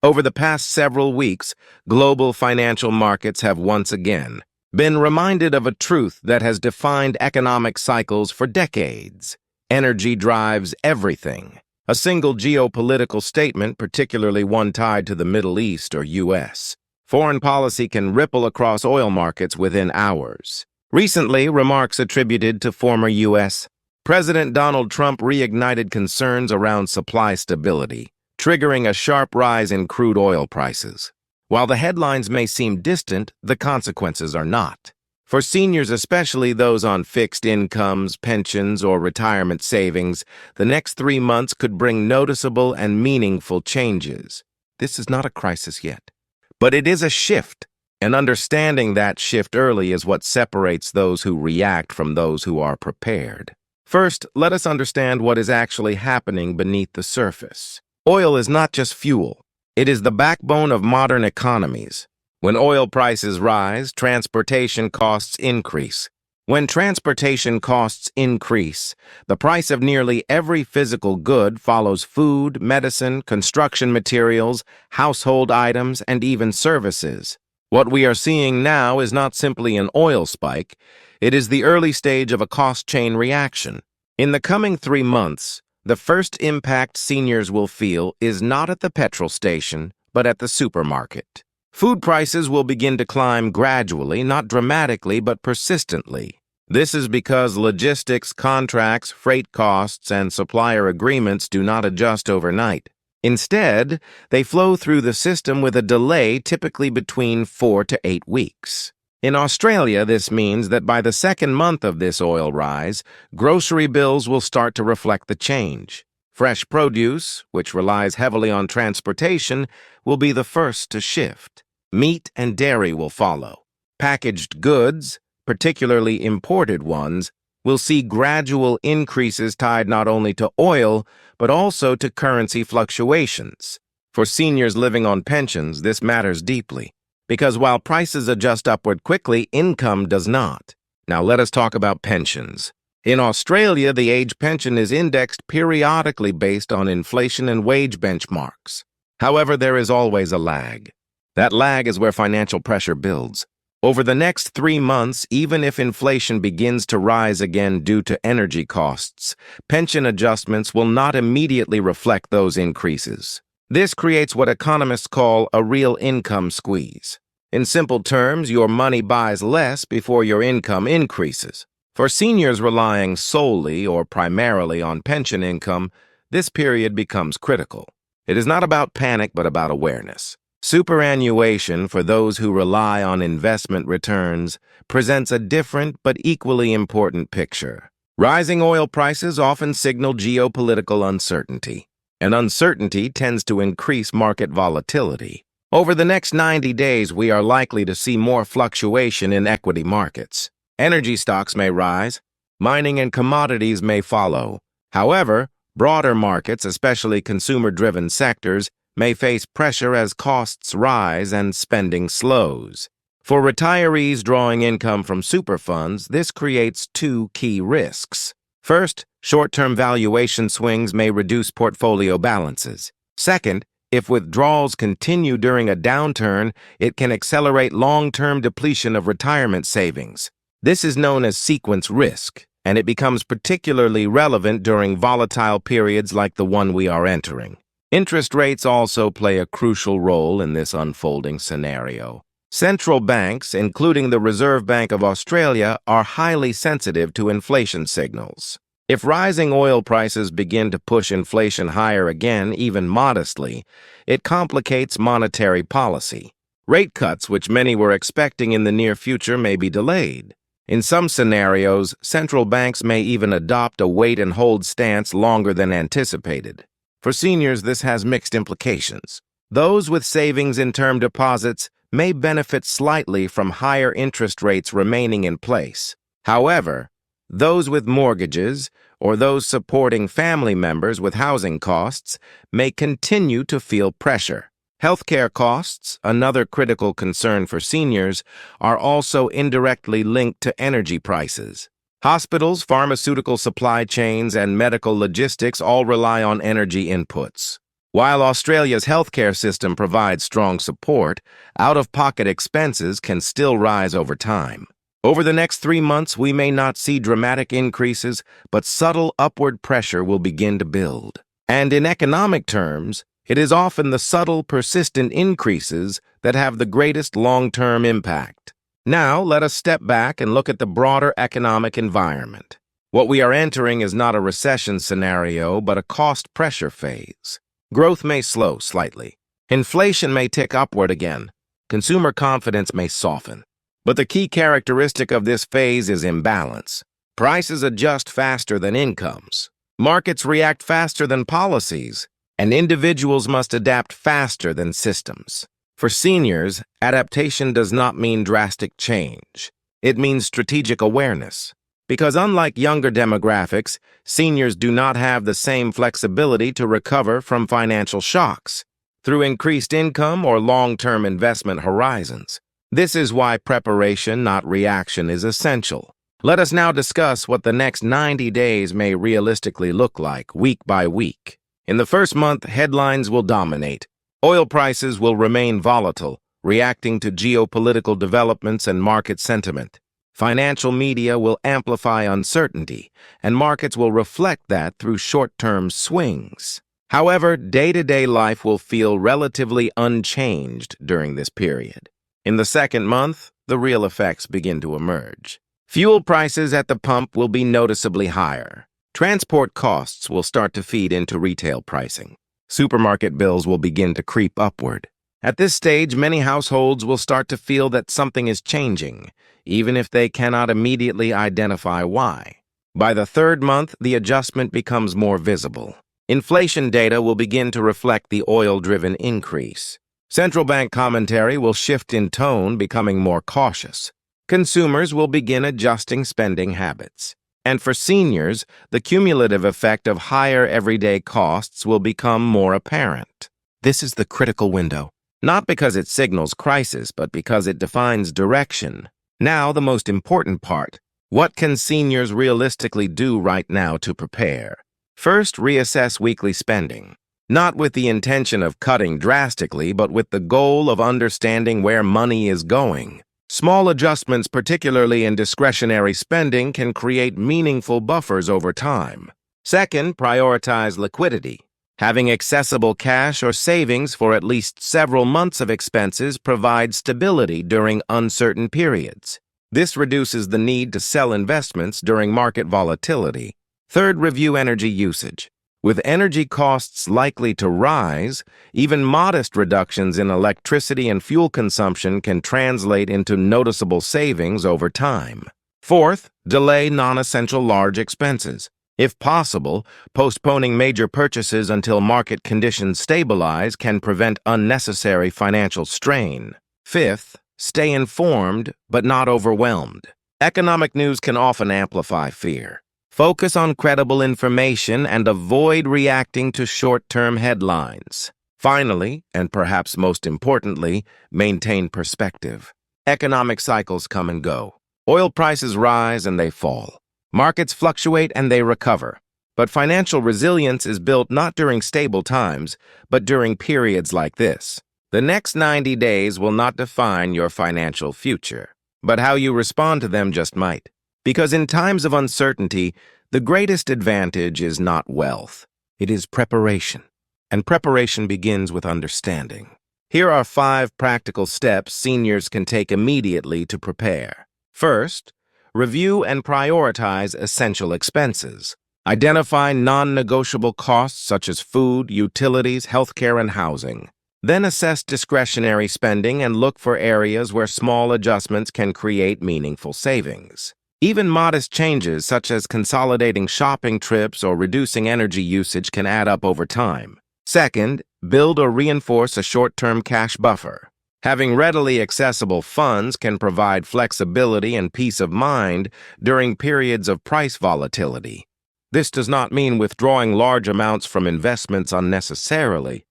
Over the past several weeks, global financial markets have once again been reminded of a truth that has defined economic cycles for decades. Energy drives everything. A single geopolitical statement, particularly one tied to the Middle East or U.S. foreign policy, can ripple across oil markets within hours. Recently, remarks attributed to former U.S. President Donald Trump reignited concerns around supply stability, triggering a sharp rise in crude oil prices. While the headlines may seem distant, the consequences are not. For seniors, especially those on fixed incomes, pensions, or retirement savings, the next 3 months could bring noticeable and meaningful changes. This is not a crisis yet, but it is a shift, and understanding that shift early is what separates those who react from those who are prepared. First, let us understand what is actually happening beneath the surface. Oil is not just fuel. It is the backbone of modern economies. When oil prices rise, transportation costs increase. When transportation costs increase, the price of nearly every physical good follows: food, medicine, construction materials, household items, and even services. What we are seeing now is not simply an oil spike. It is the early stage of a cost chain reaction. In the coming 3 months, the first impact seniors will feel is not at the petrol station, but at the supermarket. Food prices will begin to climb gradually, not dramatically, but persistently. This is because logistics, contracts, freight costs, and supplier agreements do not adjust overnight. Instead, they flow through the system with a delay typically between 4 to 8 weeks. In Australia, this means that by the second month of this oil rise, grocery bills will start to reflect the change. Fresh produce, which relies heavily on transportation, will be the first to shift. Meat and dairy will follow. Packaged goods, particularly imported ones, will see gradual increases tied not only to oil, but also to currency fluctuations. For seniors living on pensions, this matters deeply, because while prices adjust upward quickly, income does not. Now let us talk about pensions. In Australia, the age pension is indexed periodically based on inflation and wage benchmarks. However, there is always a lag. That lag is where financial pressure builds. Over the next 3 months, even if inflation begins to rise again due to energy costs, pension adjustments will not immediately reflect those increases. This creates what economists call a real income squeeze. In simple terms, your money buys less before your income increases. For seniors relying solely or primarily on pension income, this period becomes critical. It is not about panic, but about awareness. Superannuation, for those who rely on investment returns, presents a different but equally important picture. Rising oil prices often signal geopolitical uncertainty, and uncertainty tends to increase market volatility. Over the next 90 days, we are likely to see more fluctuation in equity markets. Energy stocks may rise, mining and commodities may follow. However, broader markets, especially consumer-driven sectors, may face pressure as costs rise and spending slows. For retirees drawing income from super funds, this creates 2 key risks. First, short-term valuation swings may reduce portfolio balances. Second, if withdrawals continue during a downturn, it can accelerate long-term depletion of retirement savings. This is known as sequence risk, and it becomes particularly relevant during volatile periods like the one we are entering. Interest rates also play a crucial role in this unfolding scenario. Central banks, including the Reserve Bank of Australia, are highly sensitive to inflation signals. If rising oil prices begin to push inflation higher again, even modestly, it complicates monetary policy. Rate cuts, which many were expecting in the near future, may be delayed. In some scenarios, central banks may even adopt a wait-and-hold stance longer than anticipated. For seniors, this has mixed implications. Those with savings in term deposits may benefit slightly from higher interest rates remaining in place. However, those with mortgages or those supporting family members with housing costs may continue to feel pressure. Healthcare costs, another critical concern for seniors, are also indirectly linked to energy prices. Hospitals, pharmaceutical supply chains, and medical logistics all rely on energy inputs. While Australia's healthcare system provides strong support, out-of-pocket expenses can still rise over time. Over the next 3 months, we may not see dramatic increases, but subtle upward pressure will begin to build. And in economic terms, it is often the subtle, persistent increases that have the greatest long-term impact. Now, let us step back and look at the broader economic environment. What we are entering is not a recession scenario, but a cost pressure phase. Growth may slow slightly. Inflation may tick upward again. Consumer confidence may soften. But the key characteristic of this phase is imbalance. Prices adjust faster than incomes. Markets react faster than policies. And individuals must adapt faster than systems. For seniors, adaptation does not mean drastic change. It means strategic awareness. Because unlike younger demographics, seniors do not have the same flexibility to recover from financial shocks through increased income or long-term investment horizons. This is why preparation, not reaction, is essential. Let us now discuss what the next 90 days may realistically look like, week by week. In the first month, headlines will dominate. Oil prices will remain volatile, reacting to geopolitical developments and market sentiment. Financial media will amplify uncertainty, and markets will reflect that through short-term swings. However, day-to-day life will feel relatively unchanged during this period. In the second month, the real effects begin to emerge. Fuel prices at the pump will be noticeably higher. Transport costs will start to feed into retail pricing. Supermarket bills will begin to creep upward. At this stage, many households will start to feel that something is changing, even if they cannot immediately identify why. By the third month, the adjustment becomes more visible. Inflation data will begin to reflect the oil-driven increase. Central bank commentary will shift in tone, becoming more cautious. Consumers will begin adjusting spending habits. And for seniors, the cumulative effect of higher everyday costs will become more apparent. This is the critical window. Not because it signals crisis, but because it defines direction. Now, the most important part. What can seniors realistically do right now to prepare? First, reassess weekly spending. Not with the intention of cutting drastically, but with the goal of understanding where money is going. Small adjustments, particularly in discretionary spending, can create meaningful buffers over time. Second, prioritize liquidity. Having accessible cash or savings for at least several months of expenses provides stability during uncertain periods. This reduces the need to sell investments during market volatility. Third, review energy usage. With energy costs likely to rise, even modest reductions in electricity and fuel consumption can translate into noticeable savings over time. Fourth, delay non-essential large expenses. If possible, postponing major purchases until market conditions stabilize can prevent unnecessary financial strain. Fifth, stay informed but not overwhelmed. Economic news can often amplify fear. Focus on credible information and avoid reacting to short-term headlines. Finally, and perhaps most importantly, maintain perspective. Economic cycles come and go. Oil prices rise and they fall. Markets fluctuate and they recover. But financial resilience is built not during stable times, but during periods like this. The next 90 days will not define your financial future, but how you respond to them just might. Because in times of uncertainty, the greatest advantage is not wealth. It is preparation. And preparation begins with understanding. Here are 5 practical steps seniors can take immediately to prepare. First, review and prioritize essential expenses. Identify non-negotiable costs such as food, utilities, healthcare, and housing. Then assess discretionary spending and look for areas where small adjustments can create meaningful savings. Even modest changes such as consolidating shopping trips or reducing energy usage can add up over time. Second, build or reinforce a short-term cash buffer. Having readily accessible funds can provide flexibility and peace of mind during periods of price volatility. This does not mean withdrawing large amounts from investments unnecessarily,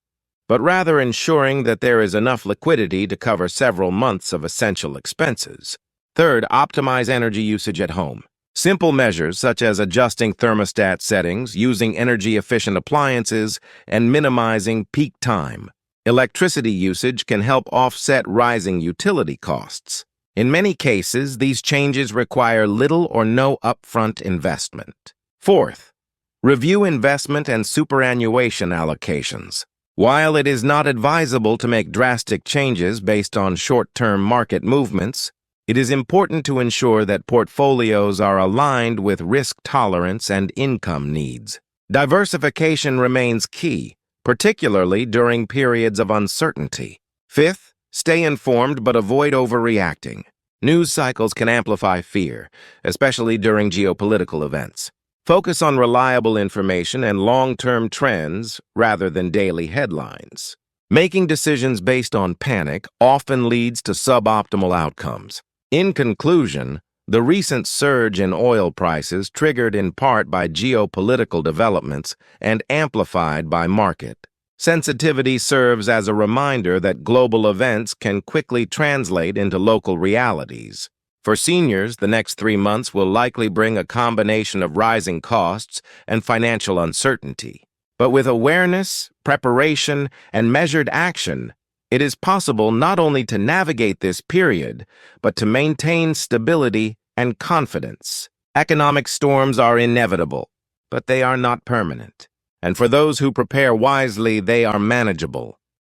but rather ensuring that there is enough liquidity to cover several months of essential expenses. Third, optimize energy usage at home. Simple measures such as adjusting thermostat settings, using energy-efficient appliances, and minimizing peak time. Electricity usage can help offset rising utility costs. In many cases, these changes require little or no upfront investment. Fourth, review investment and superannuation allocations. While it is not advisable to make drastic changes based on short-term market movements, it is important to ensure that portfolios are aligned with risk tolerance and income needs. Diversification remains key, particularly during periods of uncertainty. Fifth, stay informed but avoid overreacting. News cycles can amplify fear, especially during geopolitical events. Focus on reliable information and long-term trends rather than daily headlines. Making decisions based on panic often leads to suboptimal outcomes. In conclusion, the recent surge in oil prices, triggered in part by geopolitical developments and amplified by market sensitivity, serves as a reminder that global events can quickly translate into local realities. For seniors, the next 3 months will likely bring a combination of rising costs and financial uncertainty. But with awareness, preparation, and measured action, it is possible not only to navigate this period, but to maintain stability and confidence. Economic storms are inevitable, but they are not permanent. And for those who prepare wisely, they are manageable.